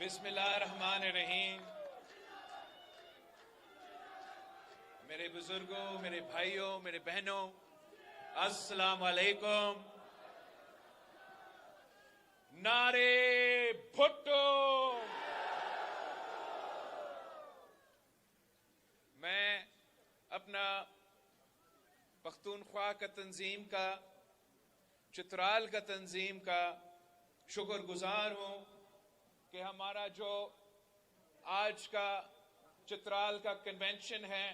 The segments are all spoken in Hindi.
बिस्मिल्लाहिर्रहमानिर्रहीम। मेरे बुजुर्गों, मेरे भाइयों, मेरे बहनों, अस्सलाम वालेकुम। नारे भुट्टो। मैं अपना पख्तूनख्वा का तंजीम का, चित्राल का तंजीम का शुक्रगुजार हूं कि हमारा जो आज का चित्राल का कन्वेंशन है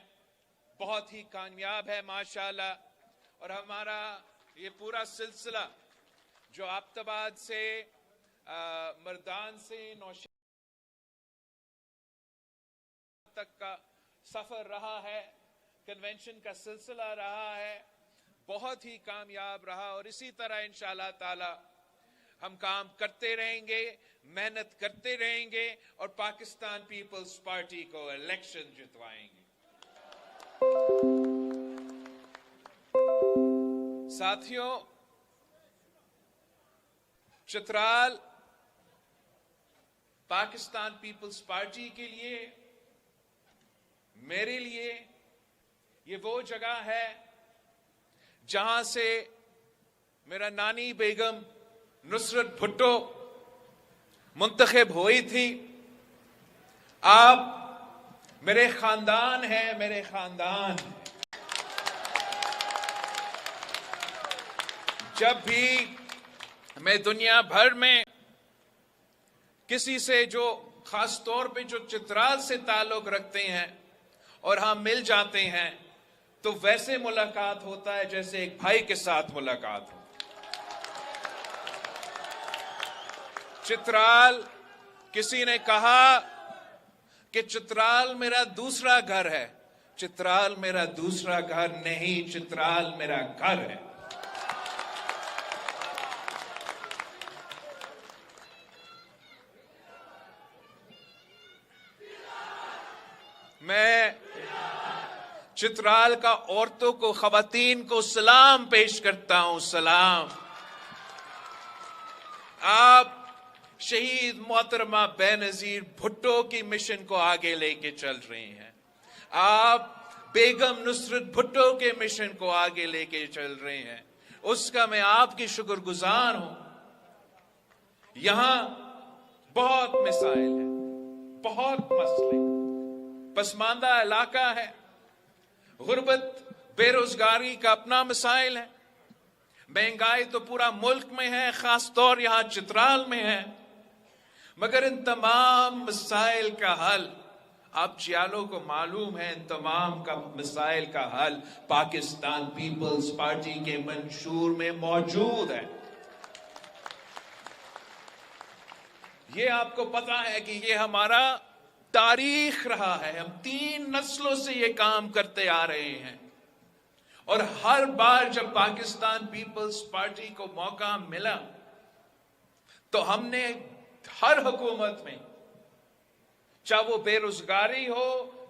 बहुत ही कामयाब है माशाल्लाह। और हमारा ये पूरा सिलसिला जो आब्ताबाद से मर्दान से नौशहर तक का सफर रहा है, कन्वेंशन का सिलसिला रहा है, बहुत ही कामयाब रहा। और इसी तरह इंशाअल्लाह ताला हम काम करते रहेंगे, मेहनत करते रहेंगे और पाकिस्तान पीपल्स पार्टी को इलेक्शन जितवाएंगे। साथियों, चित्राल पाकिस्तान पीपल्स पार्टी के लिए, मेरे लिए ये वो जगह है जहां से मेरा नानी बेगम नुसरत भुट्टो मुंतखब हुई थी। आप मेरे खानदान हैं, मेरे खानदान। जब भी मैं दुनिया भर में किसी से जो खास तौर पे जो चित्राल से ताल्लुक रखते हैं और हम मिल जाते हैं तो वैसे मुलाकात होता है जैसे एक भाई के साथ मुलाकात हो। चित्राल, किसी ने कहा कि चित्राल मेरा दूसरा घर है। चित्राल मेरा दूसरा घर नहीं, चित्राल मेरा घर है। मैं चित्राल का औरतों को, खवातीन को सलाम पेश करता हूं, सलाम। आप शहीद मोहतरमा बेनजीर भुट्टो की मिशन को आगे लेके चल रहे हैं। आप बेगम नुसरत भुट्टो के मिशन को आगे लेके चल रहे हैं, उसका मैं आपकी शुक्रगुजार हूं। यहां बहुत मिसाइल है, बहुत मसले, पसमानदा इलाका है, गुर्बत बेरोजगारी का अपना मिसाइल है, महंगाई तो पूरा मुल्क में है, खासतौर यहां चित्राल में है। मगर इन तमाम मसाइल का हल, आप जियालों को मालूम है, इन तमाम का मसाइल का हल पाकिस्तान पीपल्स पार्टी के मंशूर में मौजूद है। ये आपको पता है कि ये हमारा तारीख रहा है, हम 3 नस्लों से ये काम करते आ रहे हैं। और हर बार जब पाकिस्तान पीपल्स पार्टी को मौका मिला तो हमने हर हुकूमत में, चाहे वो बेरोजगारी हो,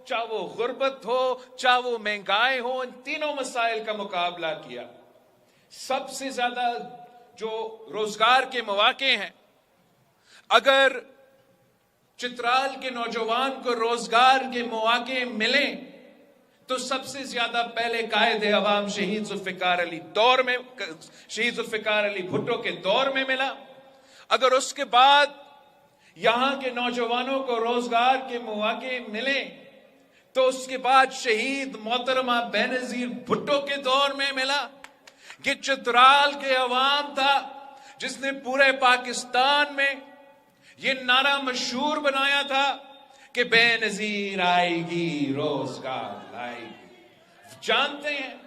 चाहे वो गुर्बत हो, चाहे वो महंगाई हो, इन तीनों मसाइल का मुकाबला किया। सबसे ज्यादा जो रोजगार के मौके हैं, अगर चित्राल के नौजवान को रोजगार के मौके मिले तो सबसे ज्यादा पहले कायदे अवाम शहीद जुल्फिकार अली दौर में, शहीद जुल्फिकार अली भुट्टो के दौर में मिला। अगर उसके बाद यहां के नौजवानों को रोजगार के मौके मिले तो उसके बाद शहीद मोहतरमा बेनजीर भुट्टो के दौर में मिला। कि चित्राल के अवाम था जिसने पूरे पाकिस्तान में ये नारा मशहूर बनाया था कि बेनजीर आएगी, रोजगार लाएगी। जानते हैं,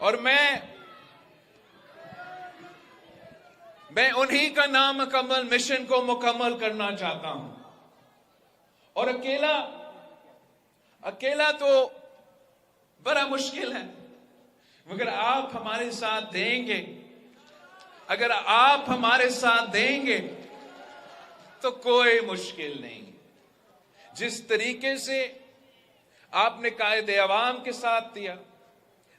और मैं उन्हीं का नामुकम्मल मिशन को मुकम्मल करना चाहता हूं। और अकेला तो बड़ा मुश्किल है, मगर आप हमारे साथ देंगे, अगर आप हमारे साथ देंगे तो कोई मुश्किल नहीं। जिस तरीके से आपने कायदे अवाम के साथ दिया,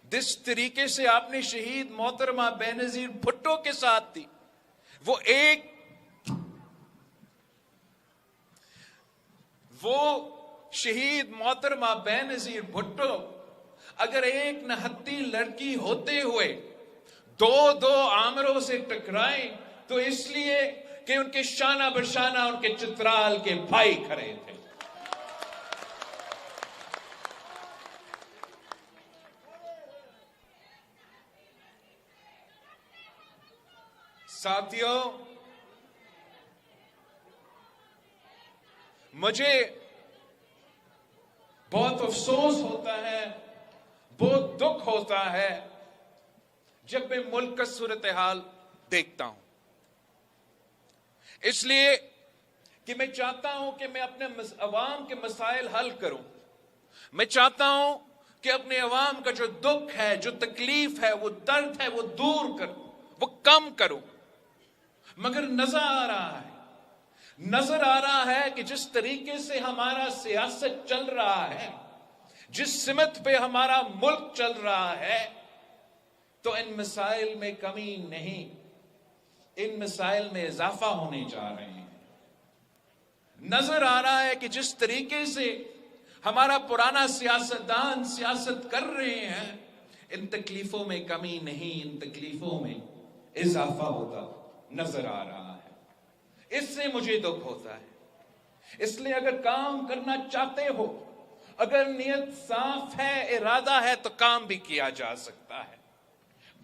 जिस तरीके से आपने शहीद मोहतरमा बेनजीर भुट्टो के साथ थी, वो शहीद मोहतरमा बेनजीर भुट्टो अगर एक नहत्ती लड़की होते हुए दो आमरों से टकराए तो इसलिए कि उनके शाना बशाना उनके चित्राल के भाई खड़े थे। साथियों, मुझे बहुत अफसोस होता है, बहुत दुख होता है जब मैं मुल्क का सूरत हाल देखता हूं, इसलिए कि मैं चाहता हूं कि मैं अपने अवाम के मसाइल हल करूं। मैं चाहता हूं कि अपने अवाम का जो दुख है, जो तकलीफ है, वो दर्द है, वो दूर करूं, वो कम करूं। मगर नजर आ रहा है कि जिस तरीके से हमारा सियासत चल रहा है, जिस सिमत पे हमारा मुल्क चल रहा है, तो इन मसाइल में कमी नहीं, इन मसाइल में इजाफा होने जा रहे हैं। नजर आ रहा है कि जिस तरीके से हमारा पुराना सियासतदान सियासत कर रहे हैं, इन तकलीफों में कमी नहीं, इन तकलीफों में इजाफा होता नजर आ रहा है। इससे मुझे दुख होता है। इसलिए अगर काम करना चाहते हो, अगर नियत साफ है, इरादा है, तो काम भी किया जा सकता है।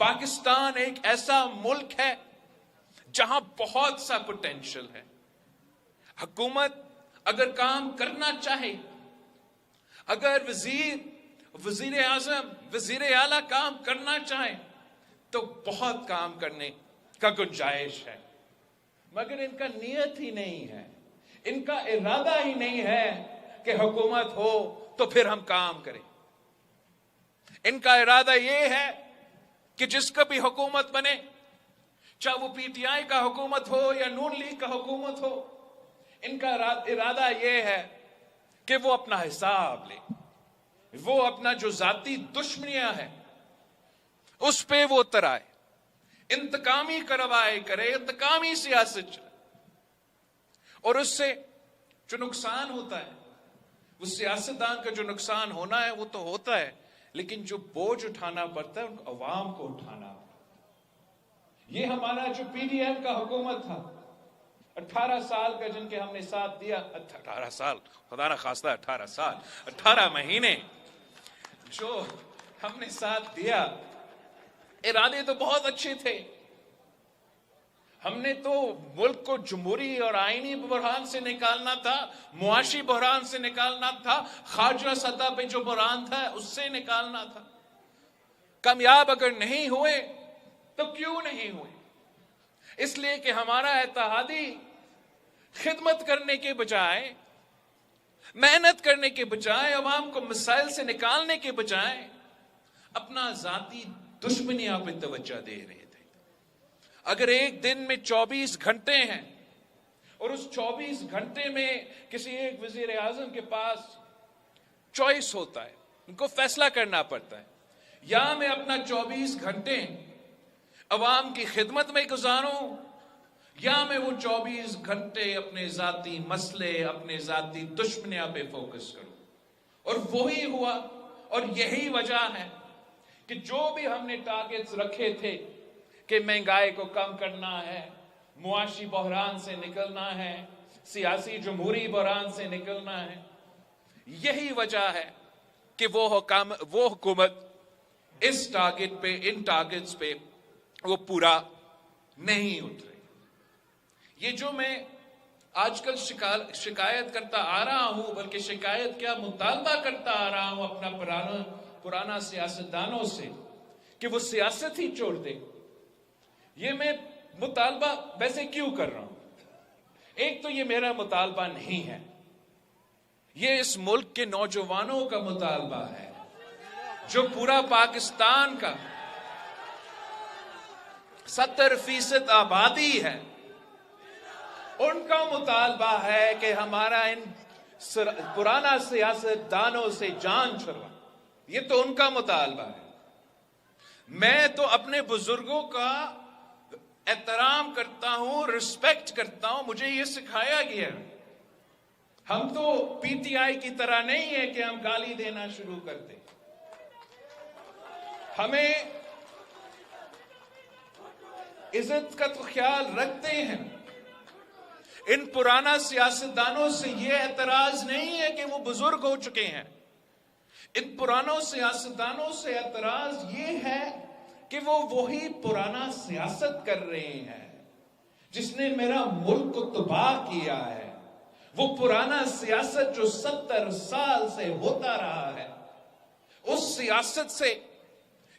पाकिस्तान एक ऐसा मुल्क है जहां बहुत सा पोटेंशियल है। हुकूमत अगर काम करना चाहे, अगर वजीर आजम, वजीर आला काम करना चाहे, तो बहुत काम करने का गुंजाइश है। मगर इनका नियत ही नहीं है, इनका इरादा ही नहीं है कि हुकूमत हो तो फिर हम काम करें। इनका इरादा यह है कि जिसका भी हुकूमत बने, चाहे वो पीटीआई का हुकूमत हो या नून लीग का हुकूमत हो, इनका इरादा यह है कि वो अपना हिसाब ले, वो अपना जो जाती दुश्मनियां हैं उस पे वो उतराए, इंतकामी करवाए करे, इंतकामी सियासत चले। और उससे जो नुकसान होता है, वो सियासतदान का जो नुकसान होना है वो तो होता है, लेकिन जो बोझ उठाना पड़ता है उनको अवाम को उठाना पड़ता है। ये हमारा जो पीडीएम का हुकूमत था, 18 साल का जिनके हमने साथ दिया, 18 साल, खुदा ना खास्ता 18 साल, 18 महीने जो हमने साथ दिया, इरादे तो बहुत अच्छे थे। हमने तो मुल्क को जमहूरी और आईनी बहरान से निकालना था, मुआशी बहरान से निकालना था, खारजा सतह पे जो बहरान था उससे निकालना था। कामयाब अगर नहीं हुए तो क्यों नहीं हुए? इसलिए कि हमारा इत्तेहादी खिदमत करने के बजाय, मेहनत करने के बजाय, अवाम को मसाइल से निकालने के बजाय अपना जाती दुश्मनियां पे तवज्जो दे रहे थे। अगर एक दिन में 24 घंटे हैं और उस 24 घंटे में किसी एक वजीर आजम के पास चॉइस होता है, उनको फैसला करना पड़ता है, या मैं अपना 24 घंटे अवाम की खिदमत में गुजारूं, या मैं वो 24 घंटे अपने जाती मसले, अपने जाती दुश्मनियां पे फोकस करूं। और वही हुआ। और यही वजह है कि जो भी हमने टारगेट्स रखे थे कि महंगाई को कम करना है, मुआशी बहरान से निकलना है, सियासी जमहूरी बहरान से निकलना है, यही वजह है कि वो हुकूमत इस टारगेट पे, इन टारगेट्स पे वो पूरा नहीं उतरे। ये जो मैं आजकल शिकायत करता आ रहा हूं, बल्कि शिकायत क्या, मुतालबा करता आ रहा हूं अपना पुराना सियासतदानों से कि वो सियासत ही छोड़ दे। ये मैं मुतालबा वैसे क्यों कर रहा हूं? एक तो ये मेरा मुतालबा नहीं है, ये इस मुल्क के नौजवानों का मुतालबा है, जो पूरा पाकिस्तान का 70% आबादी है, उनका मुतालबा है कि हमारा इन पुराना सियासतदानों से जान छुड़वा। ये तो उनका मुतालबा है। मैं तो अपने बुजुर्गों का एहतराम करता हूं, रिस्पेक्ट करता हूं, मुझे यह सिखाया गया। हम तो पीटीआई की तरह नहीं है कि हम गाली देना शुरू कर दें। हमें इज्जत का तो ख्याल रखते हैं। इन पुराना सियासतदानों से यह एतराज नहीं है कि वो बुजुर्ग हो चुके हैं। इन पुरानों सियासतदानों से एतराज ये है कि वो वही पुराना सियासत कर रहे हैं जिसने मेरा मुल्क को तबाह किया है। वो पुराना सियासत जो 70 साल से होता रहा है, उस सियासत से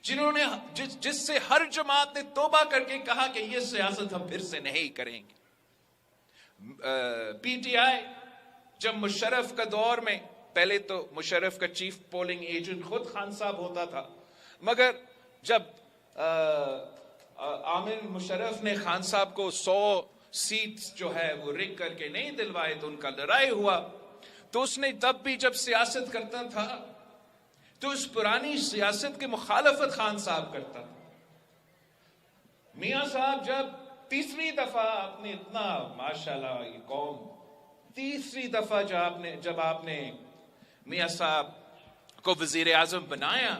जिन्होंने जिससे हर जमात ने तौबा करके कहा कि ये सियासत हम फिर से नहीं करेंगे। पीटीआई जब मुशर्रफ का दौर में, पहले तो मुशर्रफ का चीफ पोलिंग एजेंट खुद खान साहब होता था, मगर जब आमिर मुशर्रफ ने खान साहब को 100 सीट्स जो है वो रिग करके नहीं दिलवाए तो उनका लड़ाई हुआ। तो उसने तब भी जब सियासत करता था तो उस पुरानी सियासत की मुखालफत खान साहब करता था। मियां साहब जब तीसरी दफा आपने इतना, माशाल्लाह ये कौम, तीसरी दफा जब आपने मियां साहब को वजीर आजम बनाया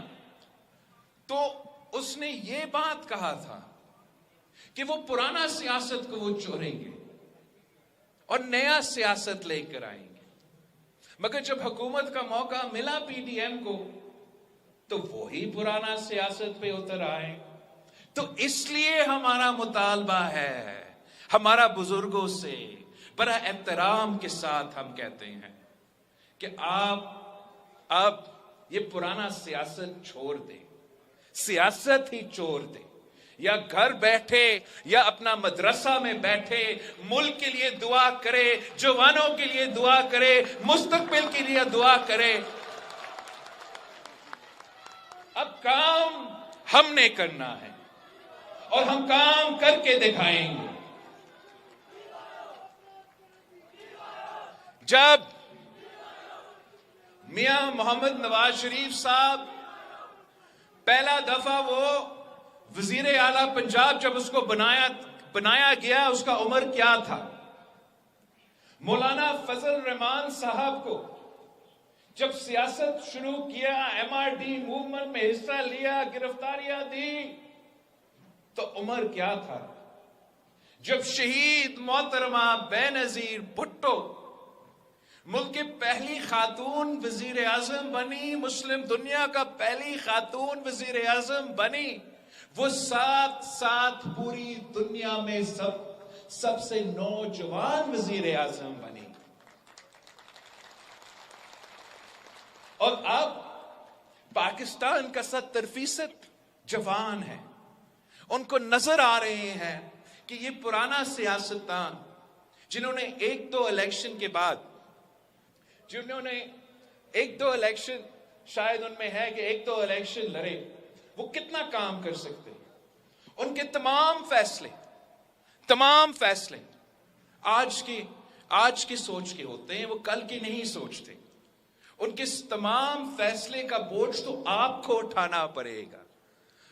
तो उसने ये बात कहा था कि वो पुराना सियासत को वो छोड़ेंगे और नया सियासत लेकर आएंगे। मगर जब हुकूमत का मौका मिला पीडीएम को तो वही पुराना सियासत पे उतर आए। तो इसलिए हमारा मुतालबा है, हमारा बुजुर्गों से बड़ा एहतराम के साथ हम कहते हैं कि आप अब ये पुराना सियासत छोड़ दें, सियासत ही छोड़ दें, या घर बैठे या अपना मदरसा में बैठे मुल्क के लिए दुआ करे, जवानों के लिए दुआ करे, मुस्तकबिल के लिए दुआ करे। अब काम हमने करना है और हम काम करके दिखाएंगे। जब मियां मोहम्मद नवाज शरीफ साहब पहला दफा वो वजीर आला पंजाब जब उसको बनाया गया, उसका उम्र क्या था? मौलाना फजल रहमान साहब को जब सियासत शुरू किया, एमआरडी मूवमेंट में हिस्सा लिया, गिरफ्तारियां दी, तो उम्र क्या था? जब शहीद मोहतरमा बेनजीर भुट्टो मुल्क की पहली खातून वजीर आजम बनी, मुस्लिम दुनिया का पहली खातून वजीर आजम बनी, वो साथ पूरी दुनिया में सबसे नौजवान वजीर आजम बनी। और अब पाकिस्तान का 70% जवान है, उनको नजर आ रहे हैं कि ये पुराना सियासतदान जिन्होंने एक दो इलेक्शन शायद उनमें है कि एक दो इलेक्शन लड़े, वो कितना काम कर सकते हैं। उनके तमाम फैसले आज की सोच के होते हैं, वो कल की नहीं सोचते। उनके तमाम फैसले का बोझ तो आपको उठाना पड़ेगा।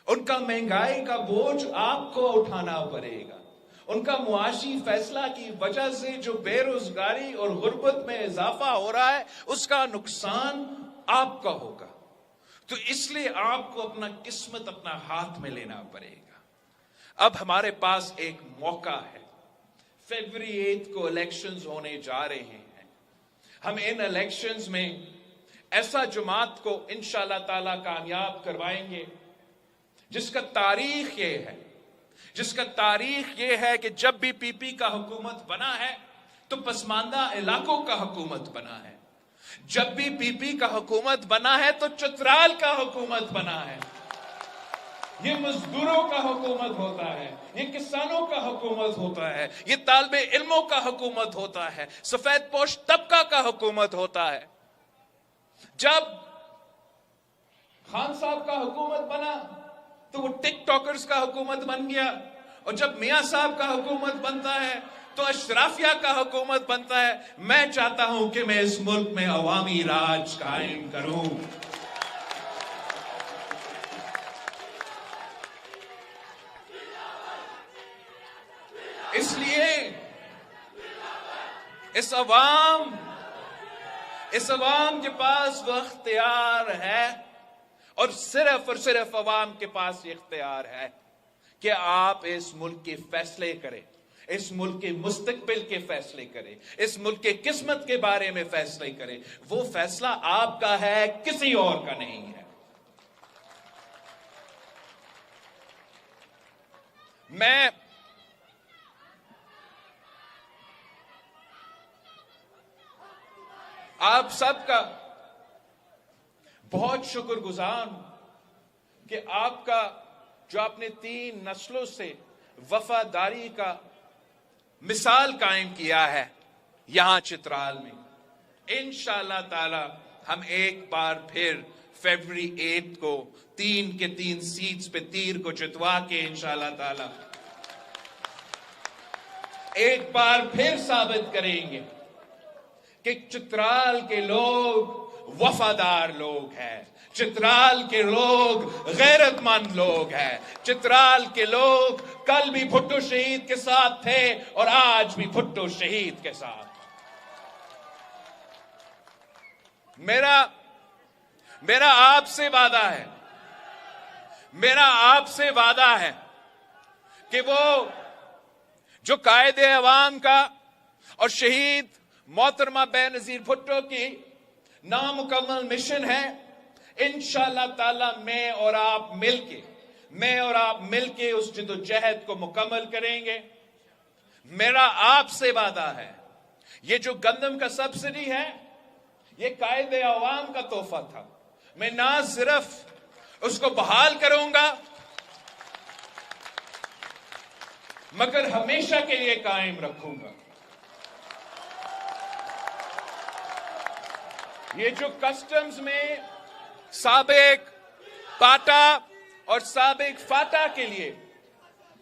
उनका महंगाई का बोझ आपको उठाना पड़ेगा। उनका मुआशी फैसला की वजह से जो बेरोजगारी और गुर्बत में इजाफा हो रहा है, उसका नुकसान आपका होगा। तो इसलिए आपको अपना किस्मत अपना हाथ में लेना पड़ेगा। अब हमारे पास एक मौका है। फरवरी 8 को इलेक्शंस होने जा रहे हैं। हम इन इलेक्शंस में ऐसा जमात को इंशाअल्लाह ताला कामयाब करवाएंगे जिसका तारीख ये है कि जब भी पीपी का हुकूमत बना है तो पसमानदा इलाकों का हुकूमत बना है। जब भी पीपी का हुकूमत बना है तो चतराल का हुकूमत बना है। ये मजदूरों का हुकूमत होता है, ये किसानों का हुकूमत होता है, ये तालिबे इल्मों का हुकूमत होता है, सफेद पोश तबका का हुकूमत होता है। जब खान साहब का हुकूमत बना तो वो टिकटॉकर्स का हुकूमत बन गया, और जब मियां साहब का हुकूमत बनता है तो अशराफिया का हुकूमत बनता है। मैं चाहता हूं कि मैं इस मुल्क में अवामी राज कायम करूं। इसलिए इस अवाम के पास वो इख्तियार है, और सिर्फ अवाम के पास ये इख्तियार है कि आप इस मुल्क के फैसले करें, इस मुल्क के मुस्तकबिल के फैसले करें, इस मुल्क के किस्मत के बारे में फैसले करें। वो फैसला आपका है, किसी और का नहीं है। मैं आप सबका बहुत शुक्रगुजार हूं कि आपका जो आपने 3 नस्लों से वफादारी का मिसाल कायम किया है यहां चित्राल में। इंशाअल्लाह ताला हम एक बार फिर फरवरी 8 को 3 के 3 सीट्स पे तीर को जितवा के इंशाअल्लाह ताला एक बार फिर साबित करेंगे कि चित्राल के लोग वफादार लोग हैं, चित्राल के लोग गैरतमंद लोग हैं, चित्राल के लोग कल भी भुट्टो शहीद के साथ थे और आज भी भुट्टो शहीद के साथ। मेरा आपसे वादा है कि वो जो कायदे अवाम का और शहीद मोहतरमा बेनजीर भुट्टो की नामुकम्मल मिशन है, इंशाअल्लाह ताला मैं और आप मिलके उस जिद्दोजहद को मुकम्मल करेंगे। मेरा आपसे वादा है, ये जो गंदम का सब्सिडी है ये कायदे अवाम का तोहफा था। मैं ना सिर्फ उसको बहाल करूंगा मगर हमेशा के लिए कायम रखूंगा। ये जो कस्टम्स में साबिक पाटा और साबिक फाटा के लिए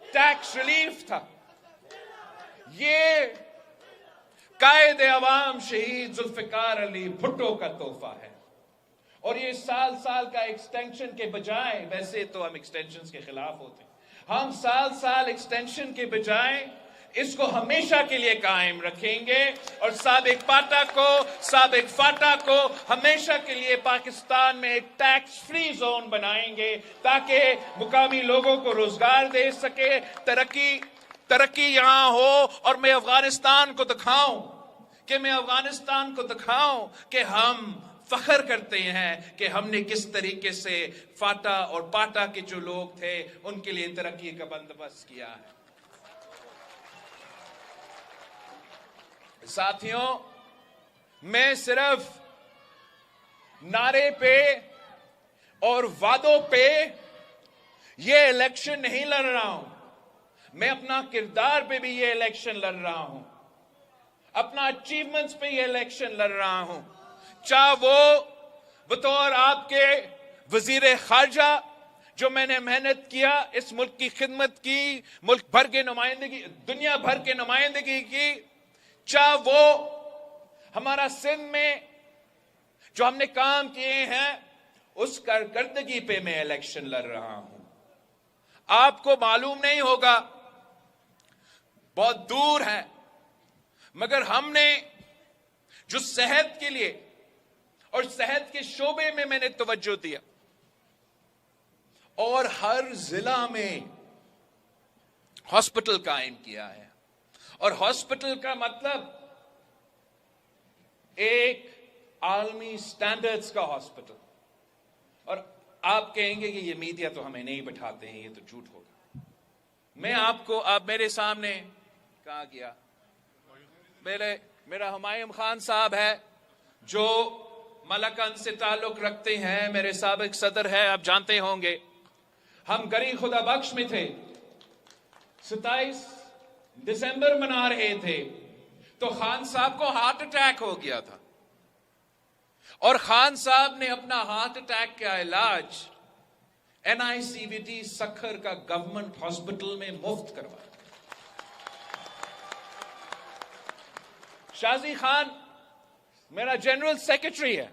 टैक्स रिलीफ था, ये कायदे अवाम शहीद जुल्फिकार अली भुट्टो का तोहफा है। और ये साल का एक्सटेंशन के बजाय, वैसे तो हम एक्सटेंशन के खिलाफ होते हैं, हम साल एक्सटेंशन के बजाय इसको हमेशा के लिए कायम रखेंगे और साबिक पाटा को, साबिक फाटा को हमेशा के लिए पाकिस्तान में एक टैक्स फ्री जोन बनाएंगे ताकि मुकामी लोगों को रोजगार दे सके, तरक्की यहां हो। और मैं अफगानिस्तान को दिखाऊं कि हम फख्र करते हैं कि हमने किस तरीके से फाटा और पाटा के जो लोग थे उनके लिए तरक्की का बंदोबस्त किया है। साथियों, मैं सिर्फ नारे पे और वादों पे ये इलेक्शन नहीं लड़ रहा हूं, मैं अपना किरदार पे भी ये इलेक्शन लड़ रहा हूं, अपना अचीवमेंट्स पे ये इलेक्शन लड़ रहा हूं। चाहे वो बतौर आपके वजीर खारजा जो मैंने मेहनत किया, इस मुल्क की खिदमत की, मुल्क भर के नुमाइंदगी, दुनिया भर के नुमाइंदगी की, चाहे वो हमारा सिंध में जो हमने काम किए हैं उस कारकर्दगी पे मैं इलेक्शन लड़ रहा हूं। आपको मालूम नहीं होगा, बहुत दूर है, मगर हमने जो सेहत के लिए और सेहत के शोबे में मैंने तवज्जो दिया और हर जिला में हॉस्पिटल कायम किया है। और हॉस्पिटल का मतलब एक आलमी स्टैंडर्ड्स का हॉस्पिटल। और आप कहेंगे कि ये मीडिया तो हमें नहीं बिठाते हैं, ये तो झूठ होगा। मैं आपको, आप मेरे सामने कहा गया, मेरा हुमायूं खान साहब है जो मलकन से ताल्लुक रखते हैं, मेरे साबिक सदर है, आप जानते होंगे। हम गरी खुदा बख्श में थे, 27 दिसंबर मना रहे थे तो खान साहब को हार्ट अटैक हो गया था और खान साहब ने अपना हार्ट अटैक का इलाज NICVT सखर का गवर्नमेंट हॉस्पिटल में मुफ्त करवाया। शाजी खान मेरा जनरल सेक्रेटरी है,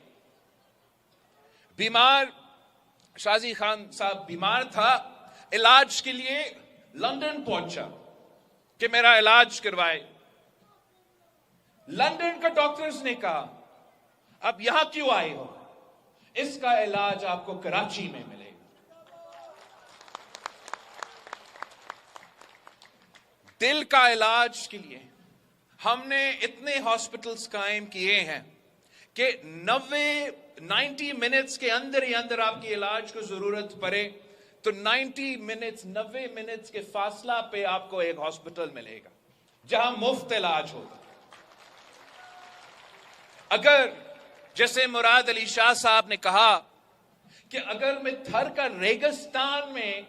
बीमार, शाजी खान साहब बीमार था, इलाज के लिए लंदन पहुंचा कि मेरा इलाज करवाए। लंदन का डॉक्टर्स ने कहा अब यहां क्यों आए हो, इसका इलाज आपको कराची में मिलेगा। दिल का इलाज के लिए हमने इतने हॉस्पिटल्स कायम किए हैं कि 90 मिनट्स के अंदर ही अंदर आपकी इलाज को जरूरत पड़े तो 90 मिनट्स के फासला पे आपको एक हॉस्पिटल मिलेगा जहां मुफ्त इलाज होगा। अगर जैसे मुराद अली शाह साहब ने कहा कि अगर मैं थर का रेगिस्तान में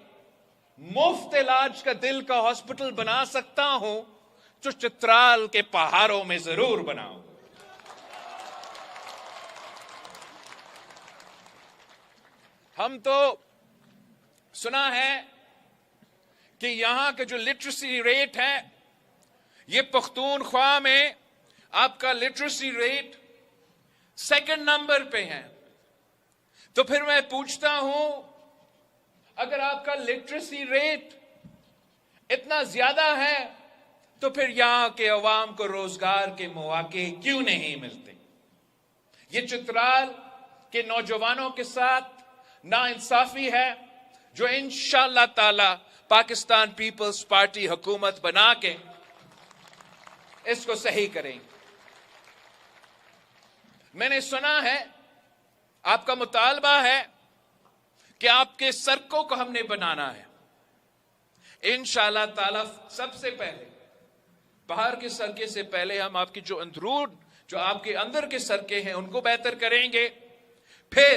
मुफ्त इलाज का दिल का हॉस्पिटल बना सकता हूं तो चित्राल के पहाड़ों में जरूर बनाऊं। हम तो सुना है कि यहां का जो लिटरेसी रेट है, ये पख्तूनख्वा में आपका लिटरेसी रेट सेकंड नंबर पे है। तो फिर मैं पूछता हूं, अगर आपका लिटरेसी रेट इतना ज्यादा है तो फिर यहां के अवाम को रोजगार के मौके क्यों नहीं मिलते? ये चित्राल के नौजवानों के साथ नाइंसाफी है जो इंशाअल्लाह ताला पाकिस्तान पीपल्स पार्टी हुकूमत बना के इसको सही करेंगे। मैंने सुना है आपका मुतालबा है कि आपके सड़कों को हमने बनाना है। इंशाअल्लाह ताला सबसे पहले बाहर के सड़कें से पहले हम आपकी जो अंदरून जो आपके अंदर के सड़कें हैं उनको बेहतर करेंगे। फिर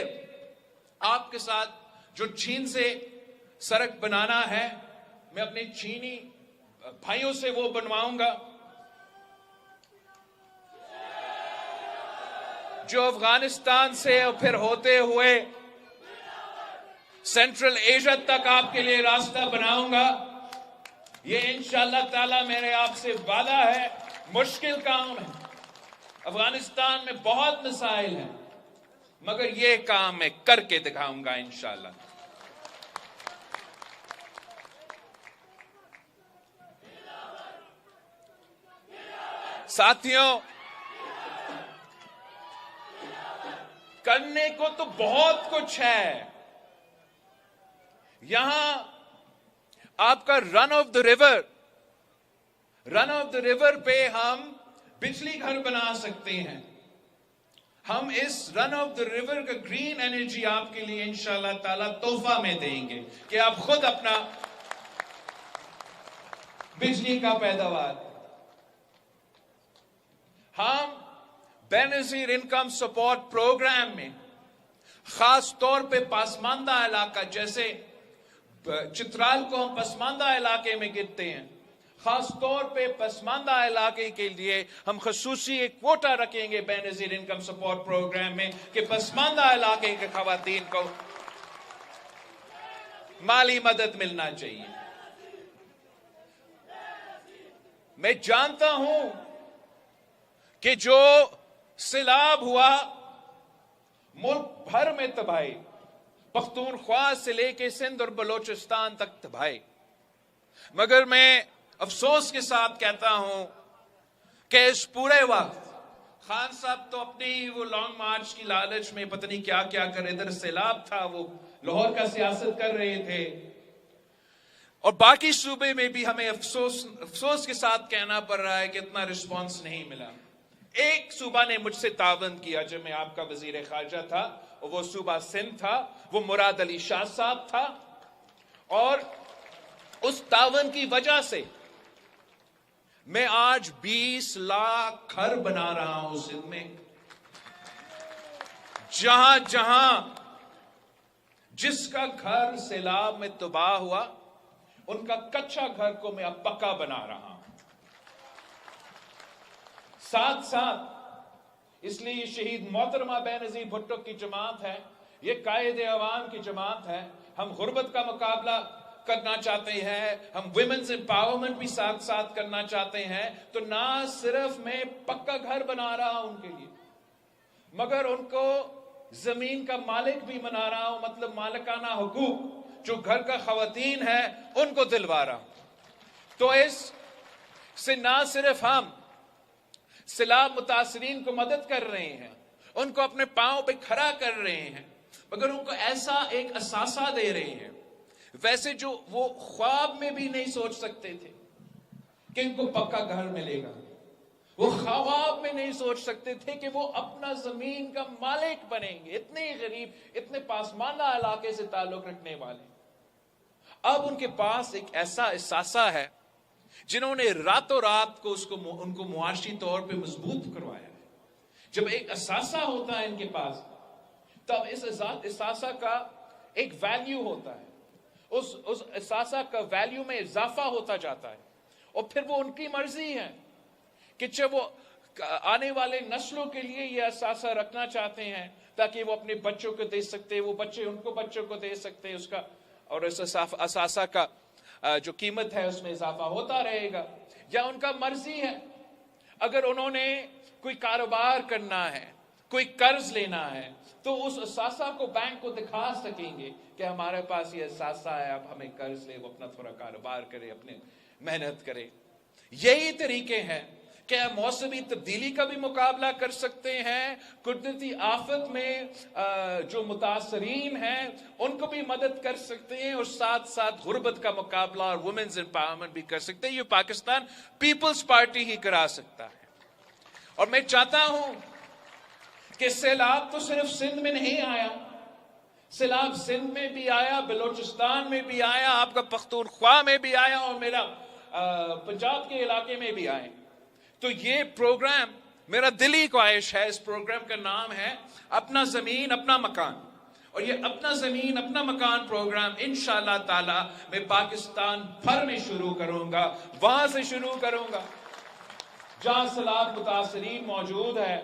आपके साथ जो चीन से सड़क बनाना है, मैं अपने चीनी भाइयों से वो बनवाऊंगा। जो अफगानिस्तान से और फिर होते हुए सेंट्रल एशिया तक आपके लिए रास्ता बनाऊंगा। ये इंशाअल्लाह ताला मेरे आपसे वादा है। मुश्किल काम है, अफगानिस्तान में बहुत मसाइल हैं, मगर ये काम मैं करके दिखाऊंगा इंशाअल्लाह। साथियों, करने को तो बहुत कुछ है। यहां आपका रन ऑफ द रिवर पे हम बिजली घर बना सकते हैं। हम इस रन ऑफ द रिवर का ग्रीन एनर्जी आपके लिए इंशाअल्लाह ताला तोहफा में देंगे कि आप खुद अपना बिजली का पैदावार। हम बेनजीर इनकम सपोर्ट प्रोग्राम में खास तौर पे पसमानदा इलाका, जैसे चित्राल को हम पसमानदा इलाके में गिनते हैं, खास तौर पे पसमानदा इलाके के लिए हम खसूसी एक कोटा रखेंगे बेनजीर इनकम सपोर्ट प्रोग्राम में कि पसमानदा इलाके के खवातीन को माली मदद मिलना चाहिए। मैं जानता हूं कि जो सैलाब हुआ मुल्क भर में तबाही, पख्तूनख्वा से लेके सिंध और बलोचिस्तान तक तबाही, मगर मैं अफसोस के साथ कहता हूं कि इस पूरे वक्त खान साहब तो अपनी वो लॉन्ग मार्च की लालच में पता नहीं क्या क्या कर, इधर सैलाब था, वो लाहौर का सियासत कर रहे थे, और बाकी सूबे में भी हमें अफसोस के साथ कहना पड़ रहा है कि इतना रिस्पॉन्स नहीं मिला। एक सूबा ने मुझसे तावन किया जब मैं आपका वजीर खारजा था, और वो सूबा सिंध था, वो मुराद अली शाह साहब था, और उस तावन की वजह से मैं आज 20 लाख घर बना रहा हूं सिंध में। जहां जहां जिसका घर सैलाब में तबाह हुआ, उनका कच्चा घर को मैं अब पक्का बना रहा हूं। साथ साथ इसलिए शहीद मोहतरमा बेनजीर भुट्टो की जमात है, ये कायदे अवाम की जमात है। हम गुर्बत का मुकाबला करना चाहते हैं, हम वुमेन्स एम्पावरमेंट भी साथ साथ करना चाहते हैं। तो ना सिर्फ मैं पक्का घर बना रहा हूं उनके लिए, मगर उनको जमीन का मालिक भी बना रहा हूं, मतलब मालिकाना हुकूक जो घर का खवातीन है उनको दिलवा रहा हूं। तो इस से ना सिर्फ हम सैलाब मुतासरीन को मदद कर रहे हैं, उनको अपने पांव पे खड़ा कर रहे हैं, मगर उनको ऐसा एक असासा दे रहे हैं वैसे जो वो ख्वाब में भी नहीं सोच सकते थे कि इनको पक्का घर मिलेगा। वो ख्वाब में नहीं सोच सकते थे कि वो अपना जमीन का मालिक बनेंगे। इतने गरीब, इतने पासमाना इलाके से ताल्लुक रखने वाले, अब उनके पास एक ऐसा असासा है जिन्होंने रातों रात को उनको मुआशी तौर पे मजबूत करवाया है। जब एक असासा होता है इनके पास, तब इस असासा का एक वैल्यू होता है, उस असासा का वैल्यू में इजाफा होता जाता है, और फिर वो उनकी मर्जी है कि जब वो आने वाले नस्लों के लिए ये असासा रखना चाहते हैं ताकि वो अपने बच्चों को दे सकते हैं, वो बच्चे उनको बच्चों को दे सकते हैं उसका, और इस असासा का जो कीमत है उसमें इजाफा होता रहेगा। या उनका मर्जी है, अगर उन्होंने कोई कारोबार करना है, कोई कर्ज लेना है, तो उस असासा को बैंक को दिखा सकेंगे कि हमारे पास ये असासा है, अब हमें कर्ज ले, वो अपना थोड़ा कारोबार करे, अपने मेहनत करे। यही तरीके हैं कि मौसमी तब्दीली का भी मुकाबला कर सकते हैं, कुदरती आफत में जो मुतासरीन हैं उनको भी मदद कर सकते हैं, और साथ साथ गुर्बत का मुकाबला और वुमेन्स एम्पावरमेंट भी कर सकते हैं। ये पाकिस्तान पीपल्स पार्टी ही करा सकता है। और मैं चाहता हूं कि सैलाब तो सिर्फ सिंध में नहीं आया, सैलाब सिंध में भी आया, बलोचिस्तान में भी आया, आपका पख्तूनख्वा में भी आया, और मेरा पंजाब के इलाके में भी आए। तो ये प्रोग्राम मेरा दिली ख्वाहिश है, इस प्रोग्राम का नाम है अपना जमीन अपना मकान, और ये अपना जमीन अपना मकान प्रोग्राम इंशाअल्लाह ताला मैं पाकिस्तान भर में शुरू करूंगा। वहां से शुरू करूंगा जहां सैलाब मुतासरीन मौजूद है,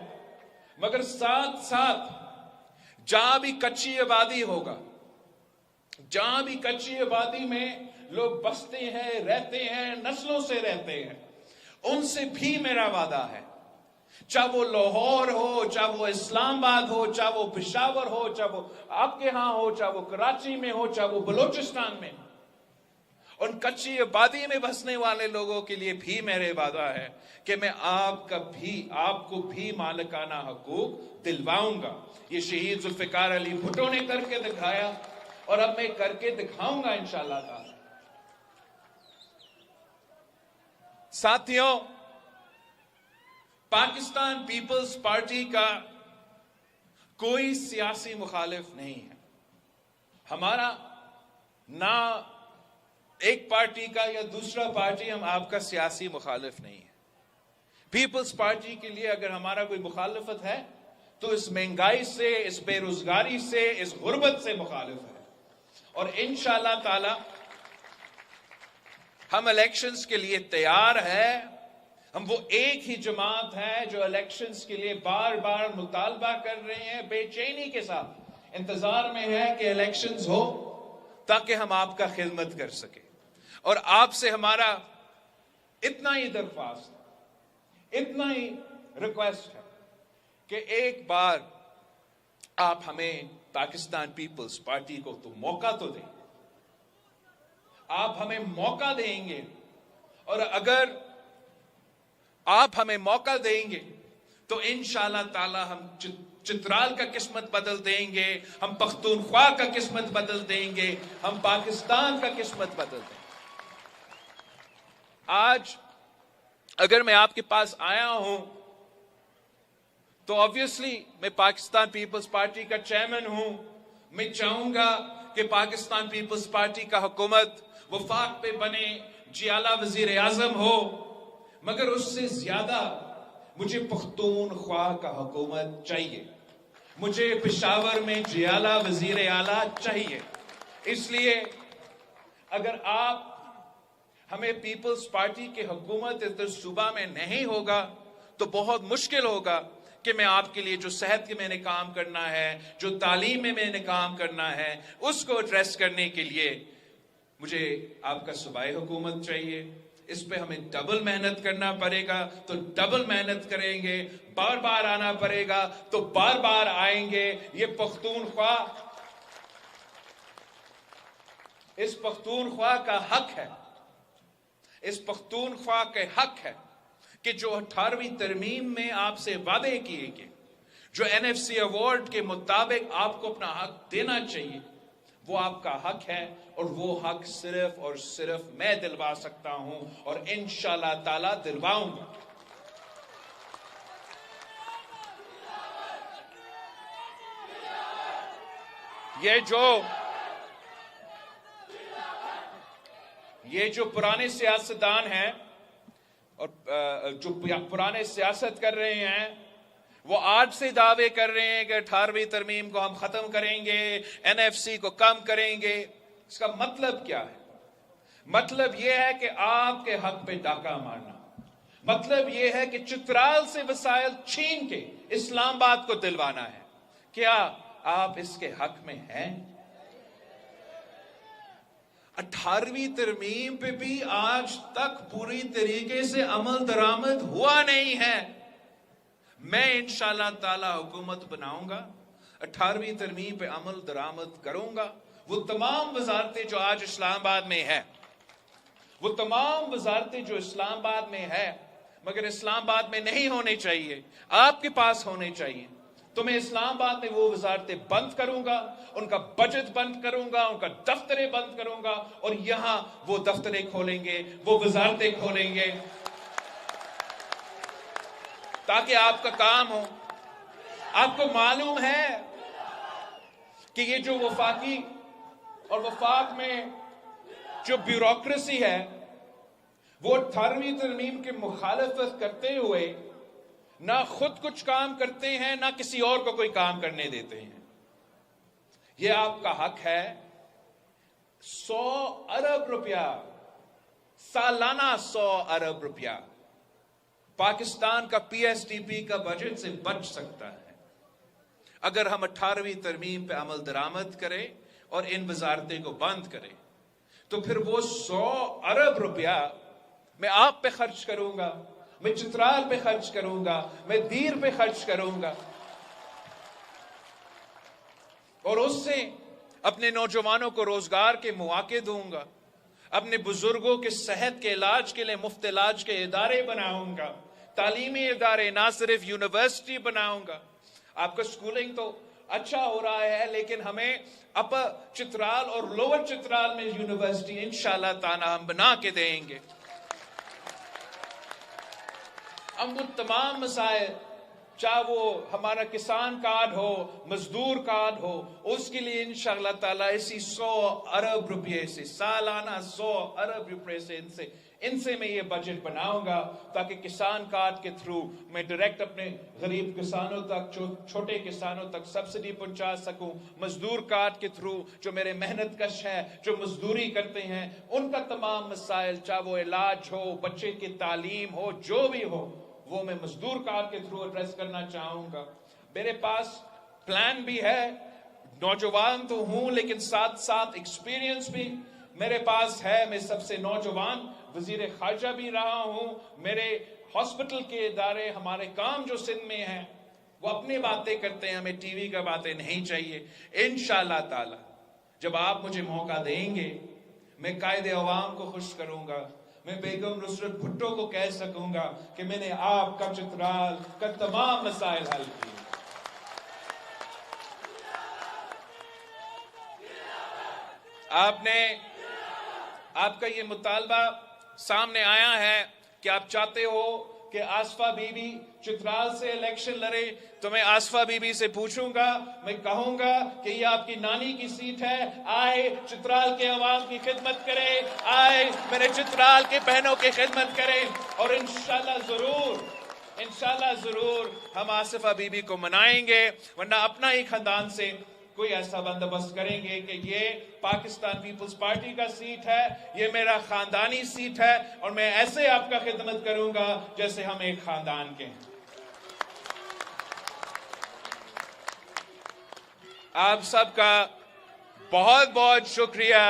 मगर साथ साथ जहां भी कच्ची आबादी होगा, जहां भी कच्ची आबादी में लोग बसते हैं, रहते हैं, नस्लों से रहते हैं, उनसे भी मेरा वादा है, चाहे वो लाहौर हो, चाहे वो इस्लामाबाद हो, चाहे वो पेशावर हो, चाहे वो आपके यहां हो, चाहे वो कराची में हो, चाहे वो बलोचिस्तान में, उन कच्ची आबादी में बसने वाले लोगों के लिए भी मेरे वादा है कि मैं आपको भी मालिकाना हकूक दिलवाऊंगा। ये शहीद जुल्फिकार अली भुट्टो ने करके दिखाया, और अब मैं करके दिखाऊंगा इंशाअल्लाह ताला। साथियों, पाकिस्तान पीपल्स पार्टी का कोई सियासी मुखालिफ नहीं है। हमारा ना एक पार्टी का या दूसरा पार्टी, हम आपका सियासी मुखालिफ नहीं है। पीपल्स पार्टी के लिए अगर हमारा कोई मुखालिफत है तो इस महंगाई से, इस बेरोजगारी से, इस गुर्बत से मुखालिफ है। और इंशाअल्लाह ताला हम इलेक्शंस के लिए तैयार है। हम वो एक ही जमात है जो इलेक्शंस के लिए बार बार मुतालबा कर रहे हैं, बेचैनी के साथ इंतजार में है कि इलेक्शंस हो ताकि हम आपका खिदमत कर सके। और आपसे हमारा इतना ही दरख्वास्त, इतना ही रिक्वेस्ट है कि एक बार आप हमें पाकिस्तान पीपल्स पार्टी को तो मौका तो दें। आप हमें मौका देंगे, और अगर आप हमें मौका देंगे तो इंशाअल्लाह ताला हम चित्राल का किस्मत बदल देंगे, हम पख्तूनख्वा का किस्मत बदल देंगे, हम पाकिस्तान का किस्मत बदल देंगे। आज अगर मैं आपके पास आया हूं तो ऑब्वियसली मैं पाकिस्तान पीपल्स पार्टी का चेयरमैन हूं। मैं चाहूंगा कि पाकिस्तान पीपल्स पार्टी का हुकूमत वफाक पे बने, जियाला वजीर आजम हो, मगर उससे ज्यादा मुझे पख्तूनख्वा का हुकूमत चाहिए। मुझे पेशावर में जियाला वजीर आला चाहिए। इसलिए अगर आप हमें पीपल्स पार्टी की हुकूमत इस सूबा में नहीं होगा तो बहुत मुश्किल होगा कि मैं आपके लिए जो सेहत के मैंने काम करना है, जो तालीम में मैंने काम करना है, उसको एड्रेस करने के लिए मुझे आपका सूबाई हुकूमत चाहिए। इस पे हमें डबल मेहनत करना पड़ेगा तो डबल मेहनत करेंगे, बार बार आना पड़ेगा तो बार बार आएंगे। ये पख्तूनख्वा, इस पख्तूनख्वा का हक है, इस पख्तूनख्वा के हक है कि जो 18वीं तरमीम में आपसे वादे किए गए, जो NFC अवार्ड के मुताबिक आपको अपना हक देना चाहिए, वो आपका हक है और वो हक सिर्फ और सिर्फ मैं दिलवा सकता हूं और इंशाअल्लाह ताला दिलवाऊंगा। ये जो पुराने सियासतदान हैं और जो पुराने सियासत कर रहे हैं, वो आज से दावे कर रहे हैं कि 18वीं तरमीम को हम खत्म करेंगे, NFC को कम करेंगे। इसका मतलब क्या है? मतलब यह है कि आपके हक पे डाका मारना, मतलब यह है कि चित्राल से वसाइल छीन के इस्लामाबाद को दिलवाना है। क्या आप इसके हक में हैं? 18वीं तरमीम पे भी आज तक पूरी तरीके से अमल दरामद हुआ नहीं है। मैं इंशाअल्लाह ताला हुकूमत बनाऊंगा, 18वीं तरमीम पे अमल दरामद करूंगा। वो तमाम वजारतें जो आज इस्लामाबाद में है, वो तमाम वजारतें जो इस्लामाबाद में है मगर इस्लामाबाद में नहीं होने चाहिए, आपके पास होने चाहिए, तो मैं इस्लामाबाद में वो वजारतें बंद करूंगा, उनका बजट बंद करूंगा, उनका दफ्तरें बंद करूंगा और यहां वो दफ्तरें खोलेंगे, वो वजारतें खोलेंगे ताकि आपका काम हो। आपको मालूम है कि ये जो वफाकी और वफाक में जो ब्यूरोक्रेसी है, वो 18वीं तरमीम की मुखालफत करते हुए ना खुद कुछ काम करते हैं, ना किसी और को कोई काम करने देते हैं। यह आपका हक है। 100 अरब रुपया सालाना, 100 अरब रुपया पाकिस्तान का PSDP का बजट से बच सकता है अगर हम 18वीं तरमीम पे अमल दरामद करें और इन वजारतें को बंद करें। तो फिर वो 100 अरब रुपया मैं आप पे खर्च करूंगा, मैं चित्राल पे खर्च करूंगा, मैं दीर पे खर्च करूंगा और उससे अपने नौजवानों को रोजगार के मौके दूंगा, अपने बुजुर्गों के सेहत के इलाज के लिए मुफ्त इलाज के इदारे बनाऊंगा, तालीमी इदारे, ना सिर्फ यूनिवर्सिटी बनाऊंगा। आपका स्कूलिंग तो अच्छा हो रहा है, लेकिन हमें अपर चित्राल और लोअर चित्राल में यूनिवर्सिटी इंशाअल्लाह ताला हम बना के देंगे। हम वो तमाम मसाइल, चाहे वो हमारा किसान कार्ड हो, मजदूर कार्ड हो, उसके लिए इंशाअल्लाह ताला इसी 100 अरब रुपये से, सालाना 100 अरब रुपये से इनसे मैं ये बजट बनाऊंगा ताकि किसान कार्ड के थ्रू मैं डायरेक्ट अपने गरीब किसानों तक, छोटे किसानों तक सब्सिडी पहुंचा सकूं। मजदूर कार्ड के थ्रू जो मेरे मेहनत कश हैं, जो मजदूरी करते हैं, उनका तमाम मसाइल, चाहे वो इलाज हो, बच्चे की तालीम हो, जो भी हो, वो मैं मजदूर कार्ड के थ्रू एड्रेस करना चाहूंगा। मेरे पास प्लान भी है, नौजवान तो हूं लेकिन साथ साथ एक्सपीरियंस भी मेरे पास है। मैं सबसे नौजवान वजीर खारजा भी रहा हूं। मेरे हॉस्पिटल के इदारे, हमारे काम जो सिंध में है, वो अपनी बातें करते हैं, हमें टीवी का बातें नहीं चाहिए। इंशाअल्लाह ताला जब आप मुझे मौका देंगे, मैं कायदे अवाम को खुश करूंगा, मैं बेगम नुसरत भुट्टो को कह सकूंगा कि मैंने आपका चित्राल का तमाम मसाइल हल किए। आपका ये मुतालबा सामने आया है कि आप चाहते हो कि आसफा बीबी चित्राल से इलेक्शन लड़े, तो मैं आसफा बीबी से पूछूंगा, मैं कहूंगा कि ये आपकी नानी की सीट है, आए चित्राल के अवाम की खिदमत करें, आए मेरे चित्राल के बहनों की खिदमत करें और इंशाल्लाह जरूर हम आसफा बीबी को मनाएंगे। वरना अपना ही खानदान से कोई ऐसा बंदोबस्त करेंगे कि ये पाकिस्तान पीपल्स पार्टी का सीट है, ये मेरा खानदानी सीट है और मैं ऐसे आपका खिदमत करूंगा जैसे हम एक खानदान के हैं। आप सबका बहुत बहुत शुक्रिया,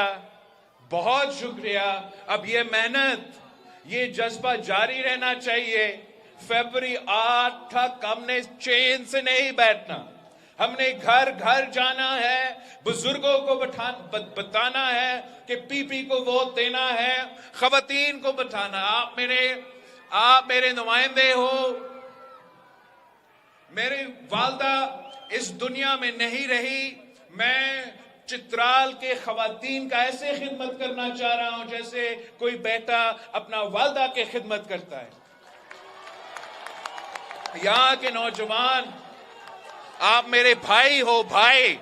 बहुत शुक्रिया। अब ये मेहनत, ये जज्बा जारी रहना चाहिए। फरवरी 8 तक हमने चैन से नहीं बैठना, हमने घर घर जाना है, बुजुर्गों को बताना है कि पीपी को वोट देना है, खवातीन को बताना, आप मेरे नुमाइंदे हो। मेरी वालदा इस दुनिया में नहीं रही, मैं चित्राल के खवातीन का ऐसे खिदमत करना चाह रहा हूं जैसे कोई बेटा अपना वालदा के खिदमत करता है। यहां के नौजवान, आप मेरे भाई हो, भाई,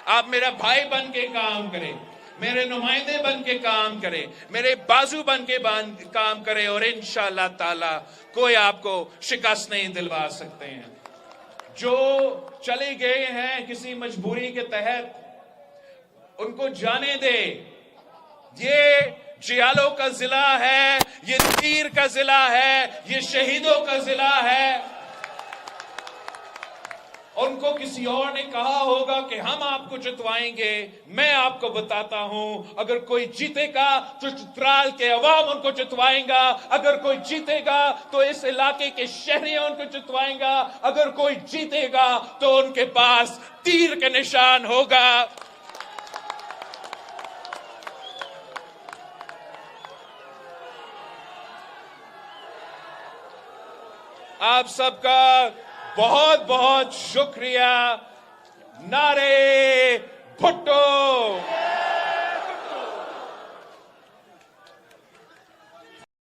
आप मेरा भाई बन के काम करें, मेरे नुमाइंदे बन के काम करें, मेरे बाजू बन के काम करें, और इंशाअल्लाह ताला कोई आपको शिकस्त नहीं दिलवा सकते हैं। जो चले गए हैं किसी मजबूरी के तहत, उनको जाने दे। ये जियालों का जिला है, ये तीर का जिला है, ये शहीदों का जिला है। उनको किसी और ने कहा होगा कि हम आपको जितवाएंगे। मैं आपको बताता हूं, अगर कोई जीतेगा तो चित्राल के अवाम उनको जितवाएगा, अगर कोई जीतेगा तो इस इलाके के शहरी उनको जितवाएगा, अगर कोई जीतेगा तो उनके पास तीर के निशान होगा। आप सबका बहुत बहुत शुक्रिया। नारे भुट्टो।